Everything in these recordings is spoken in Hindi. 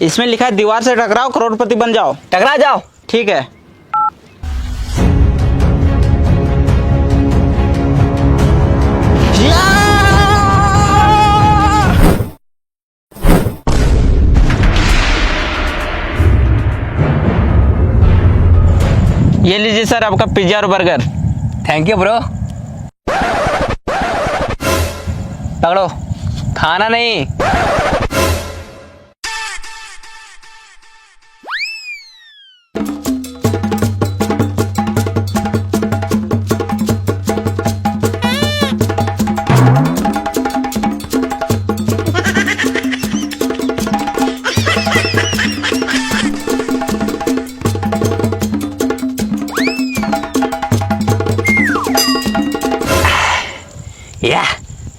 इसमें लिखा है दीवार से टकराओ करोड़पति बन जाओ। टकरा जाओ। ठीक है। ये लीजिए सर आपका पिज्जा और बर्गर। Thank you bro. पकड़ो, खाना नहीं। या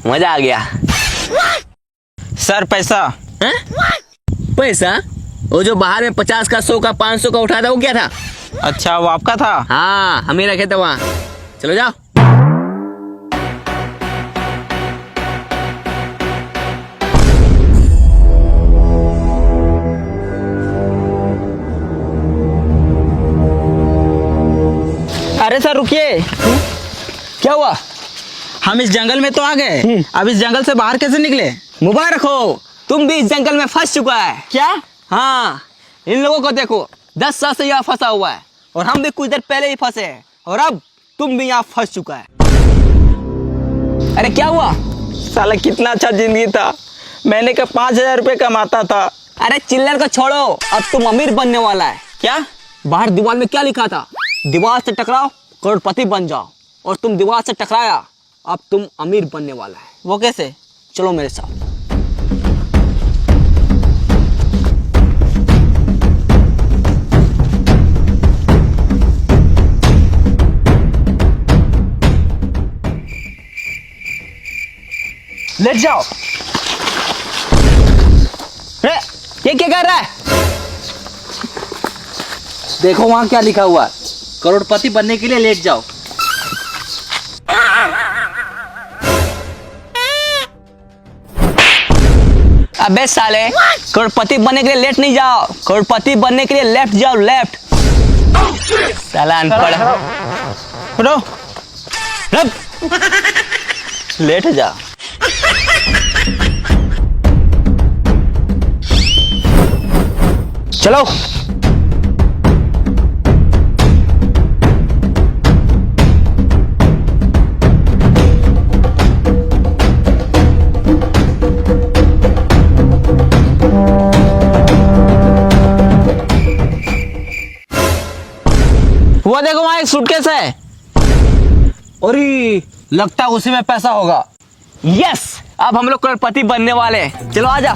मजा आ गया। सर पैसा। हैं? पैसा? वो जो बाहर में 50 का 100 का 500 का उठा था वो क्या था? अच्छा वो आपका था। हाँ हम ही रखे थे वहाँ। चलो जाओ। अरे सर रुकिए। क्या हुआ? हम इस जंगल में तो आ गए, अब इस जंगल से बाहर कैसे निकले? मुबारक हो, तुम भी इस जंगल में फंस चुका है। क्या? हाँ, इन लोगों को देखो, 10 साल से यहाँ फंसा हुआ है और हम भी कुछ देर पहले ही फंसे हैं और अब तुम भी यहाँ फंस चुका है। अरे क्या हुआ? साला कितना अच्छा जिंदगी था, मैंने का 5,000 रुपये कमाता था। अरे चिल्लर को छोड़ो, अब तुम अमीर बनने वाला है। क्या? बाहर दीवार में क्या लिखा था? दीवार से टकराओ करोड़पति बन जाओ। और तुम दीवार से टकराया, अब तुम अमीर बनने वाला है। वो कैसे? चलो मेरे साथ। लेट जाओ। ये क्या कर रहा है? देखो वहां क्या लिखा हुआ है, करोड़पति बनने के लिए लेट जाओ। अबे साले, करोड़पति बनने के लिए लेट नहीं जाओ, करोड़पति बनने के लिए लेफ्ट जाओ, लेफ्ट। साला अनपढ़। उठो, लेट जा। चलो। वो देखो वहां एक सूटकेस है। अरे लगता है उसी में पैसा होगा। यस, अब हम लोग करोड़पति बनने वाले हैं। चलो आजा।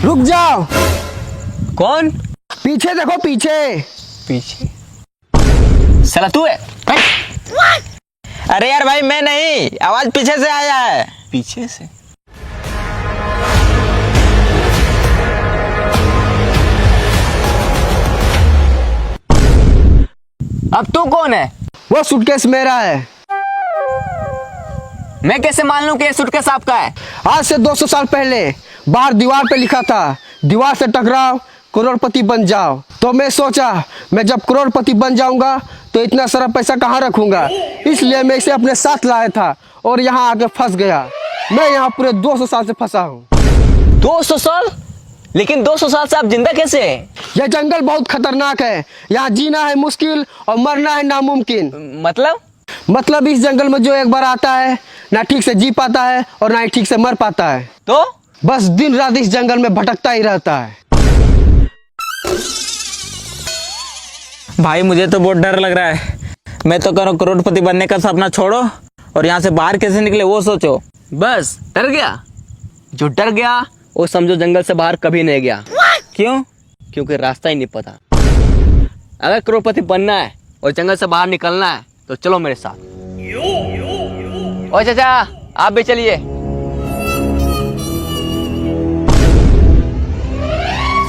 रुक जाओ। कौन? पीछे देखो, पीछे। पीछे? साला तू है? अरे यार भाई मैं नहीं, आवाज पीछे से आया है। पीछे से? अब तू कौन है? वो सूटकेस मेरा है। मैं कैसे मान लूं कि ये सूटकेस आपका है? आज से 200 साल पहले बाहर दीवार पे लिखा था, दीवार से टकराओ करोड़पति बन जाओ। तो मैं सोचा मैं जब करोड़पति बन जाऊंगा तो इतना सारा पैसा कहाँ रखूंगा, इसलिए मैं इसे अपने साथ लाया था और यहाँ आके फंस गया। मैं यहाँ पूरे 200 साल से फंसा हूँ। 200 साल? लेकिन 200 साल से आप जिंदा कैसे हैं? यह जंगल बहुत खतरनाक है, यहाँ जीना है मुश्किल और मरना है नामुमकिन। मतलब इस जंगल में जो एक बार आता है ना ठीक से जी पाता है और ना ही ठीक से मर पाता है। तो बस दिन रात इस जंगल में भटकता ही रहता है। भाई मुझे तो बहुत डर लग रहा है। मैं तो करो करोड़पति बनने का सपना छोड़ो और यहाँ से बाहर कैसे निकले वो सोचो। बस डर गया? जो डर गया वो समझो जंगल से बाहर कभी नहीं गया। क्यों? क्योंकि रास्ता ही नहीं पता। अगर करोड़पति बनना है और जंगल से बाहर निकलना है तो चलो मेरे साथ। ओ चाचा आप भी चलिए।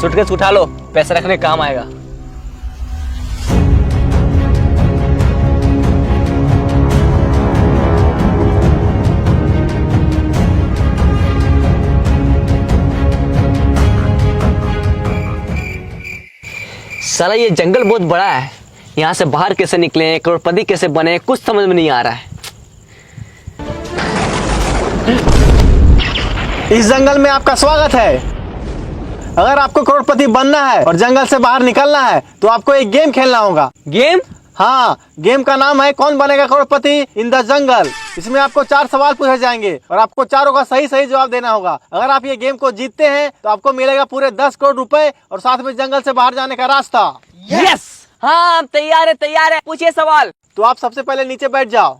सूटकेस उठा लो, पैसे रखने काम आएगा। साला ये जंगल बहुत बड़ा है, यहाँ से बाहर कैसे निकले, करोड़पति कैसे बने, कुछ समझ में नहीं आ रहा है। इस जंगल में आपका स्वागत है। अगर आपको करोड़पति बनना है और जंगल से बाहर निकलना है तो आपको एक गेम खेलना होगा। गेम? हाँ, गेम का नाम है कौन बनेगा करोड़पति इन द जंगल। इसमें आपको 4 सवाल पूछे जाएंगे और आपको चारों का सही सही जवाब देना होगा। अगर आप ये गेम को जीतते हैं तो आपको मिलेगा पूरे 10 करोड़ रुपए और साथ में जंगल से बाहर जाने का रास्ता। यस, हाँ हम तैयार है, पूछिए सवाल। तो आप सबसे पहले नीचे बैठ जाओ।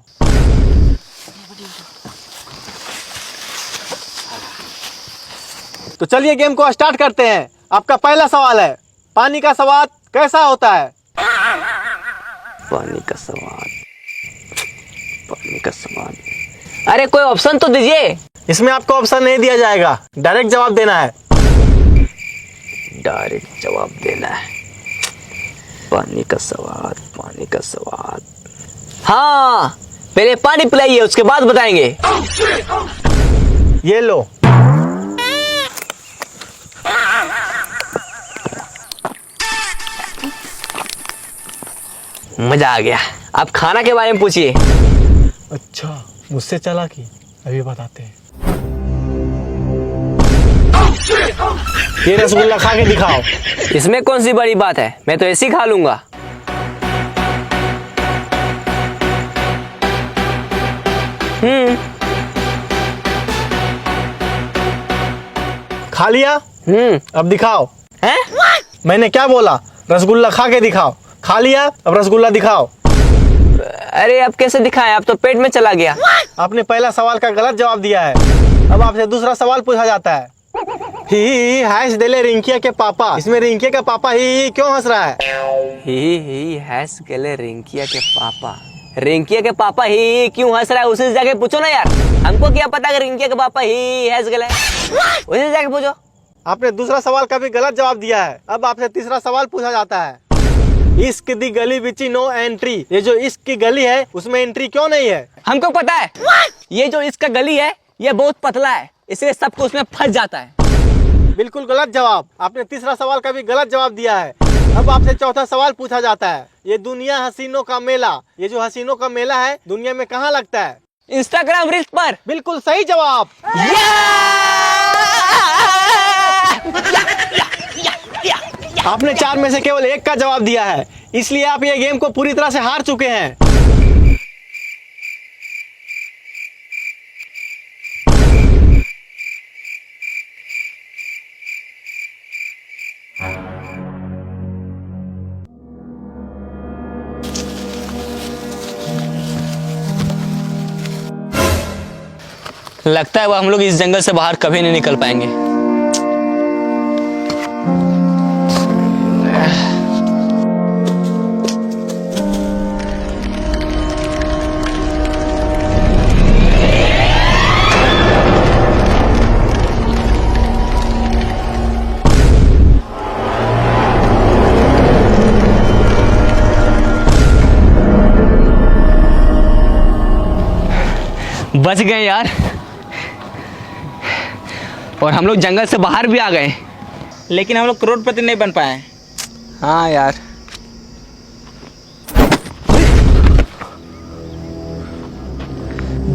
तो चलिए गेम को स्टार्ट करते हैं। आपका पहला सवाल है, पानी का स्वाद कैसा होता है? पानी का स्वाद, अरे कोई ऑप्शन तो दीजिए। इसमें आपको ऑप्शन नहीं दिया जाएगा, डायरेक्ट जवाब देना है। डायरेक्ट जवाब देना है। पानी का स्वाद, हाँ पहले पानी पिलाइए, उसके बाद बताएंगे। ये लो। मजा आ गया। आप खाना के बारे में पूछिए। अच्छा, मुझसे चालाकी, अभी बताते हैं। ये रसगुल्ला खा के दिखाओ। इसमें कौन सी बड़ी बात है, मैं तो ऐसे ही खा लूंगा। खा लिया? अब दिखाओ। हैं? मैंने क्या बोला? रसगुल्ला खा के दिखाओ। खा लिया, अब रसगुल्ला दिखाओ। अरे अब कैसे दिखाएं, अब तो पेट में चला गया। आपने पहला सवाल का गलत जवाब दिया है। अब आपसे दूसरा सवाल पूछा जाता है। ही हंस देले रिंकिया के पापा। इसमें रिंकिया का पापा ही क्यों हंस रहा है? ही हंस गले रिंकिया के पापा। रिंकिया के पापा ही क्यों हंस रहा है, उसे जाके पूछो ना यार। हमको क्या पता कि रिंकिया के पापा ही हंस गले, उसे जाके पूछो। आपने दूसरा सवाल का भी गलत जवाब दिया है। अब आपसे तीसरा सवाल पूछा जाता है। इश्क दी गली बिची नो एंट्री। ये जो इश्क की गली है उसमें एंट्री क्यों नहीं है? हमको पता है, ये जो इसका गली है ये बहुत पतला है, इसलिए सबको उसमें फंस जाता है। बिल्कुल गलत जवाब। आपने तीसरा सवाल का भी गलत जवाब दिया है। अब आपसे चौथा सवाल पूछा जाता है। ये दुनिया हसीनों का मेला, ये जो हसीनों का मेला है दुनिया में कहाँ लगता है? इंस्टाग्राम रील्स पर। बिल्कुल सही जवाब। आपने 4 में से केवल 1 का जवाब दिया है, इसलिए आप ये गेम को पूरी तरह से हार चुके हैं। लगता है वो हम लोग इस जंगल से बाहर कभी नहीं निकल पाएंगे। बच गए यार, और हम लोग जंगल से बाहर भी आ गए, लेकिन हम लोग करोड़पति नहीं बन पाए। हाँ यार।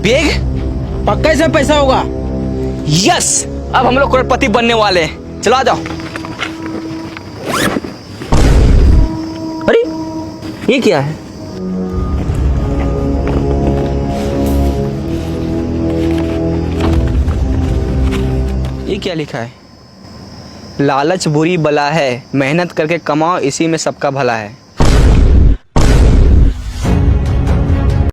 बैग पक्का इसमें पैसा होगा। यस, अब हम लोग करोड़पति बनने वाले हैं। चलो आ जाओ। अरे ये क्या है? ये क्या लिखा है? लालच बुरी बला है, मेहनत करके कमाओ, इसी में सबका भला है।